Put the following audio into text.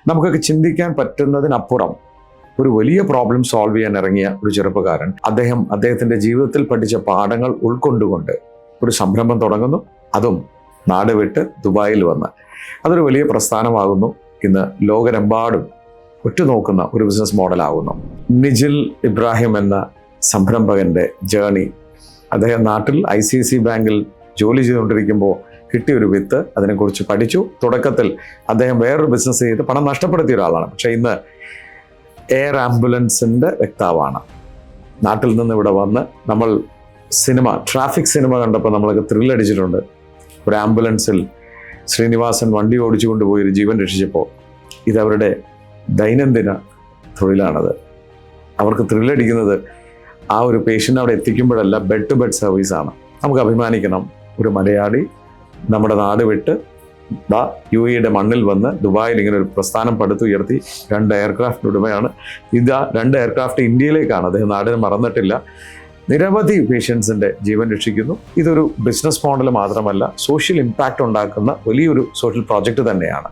നമുക്കൊക്കെ ചിന്തിക്കാൻ പറ്റുന്നതിനപ്പുറം ഒരു വലിയ പ്രോബ്ലം സോൾവ് ചെയ്യാൻ ഇറങ്ങിയ ഒരു ചെറുപ്പക്കാരൻ. അദ്ദേഹത്തിൻ്റെ ജീവിതത്തിൽ പഠിച്ച പാഠങ്ങൾ ഉൾക്കൊണ്ടുകൊണ്ട് ഒരു സംരംഭം തുടങ്ങുന്നു, അതും നാട് വിട്ട് ദുബായിൽ വന്ന്. അതൊരു വലിയ പ്രസ്ഥാനമാകുന്നു. ഇന്ന് ലോകമെമ്പാടും ഉറ്റുനോക്കുന്ന ഒരു ബിസിനസ് മോഡലാകുന്നു. നിജിൽ ഇബ്രാഹിം എന്ന സംരംഭകൻ്റെ ജേണി. അദ്ദേഹം നാട്ടിൽ ICICI ബാങ്കിൽ ജോലി ചെയ്തുകൊണ്ടിരിക്കുമ്പോൾ കിട്ടിയൊരു വിത്ത്, അതിനെക്കുറിച്ച് പഠിച്ചു. തുടക്കത്തിൽ അദ്ദേഹം വേറൊരു ബിസിനസ് ചെയ്ത് പണം നഷ്ടപ്പെടുത്തിയ ഒരാളാണ്. പക്ഷേ ഇന്ന് എയർ ആംബുലൻസിൻ്റെ വക്താവാണ്. നാട്ടിൽ നിന്ന് ഇവിടെ വന്ന് നമ്മൾ ട്രാഫിക് സിനിമ കണ്ടപ്പോൾ നമ്മളൊക്കെ ത്രില്ലടിച്ചിട്ടുണ്ട്. ഒരു ആംബുലൻസിൽ ശ്രീനിവാസൻ വണ്ടി ഓടിച്ചുകൊണ്ട് പോയി ഒരു ജീവൻ രക്ഷിച്ചപ്പോൾ ഇതവരുടെ ദൈനംദിന തൊഴിലാണത്. അവർക്ക് ത്രില്ലടിക്കുന്നത് ആ ഒരു പേഷ്യൻ്റ് അവിടെ എത്തിക്കുമ്പോഴല്ല, ബെഡ് ടു ബെഡ് സർവീസാണ്. നമുക്ക് അഭിമാനിക്കണം, ഒരു മലയാളി നമ്മുടെ നാട് വിട്ട് UAE മണ്ണിൽ വന്ന് ദുബായിൽ ഇങ്ങനെ ഒരു പ്രസ്ഥാനം പടുത്തുയർത്തി. 2 എയർക്രാഫ്റ്റ് ഉടമയാണ്. 2 എയർക്രാഫ്റ്റ് ഇന്ത്യയിലേക്കാണ്. അദ്ദേഹം നാടിനെ മറന്നിട്ടില്ല. നിരവധി പേഷ്യൻസിൻ്റെ ജീവൻ രക്ഷിക്കുന്നു. ഇതൊരു ബിസിനസ് മോഡൽ മാത്രമല്ല, സോഷ്യൽ ഇമ്പാക്റ്റ് ഉണ്ടാക്കുന്ന വലിയൊരു സോഷ്യൽ പ്രോജക്റ്റ് തന്നെയാണ്.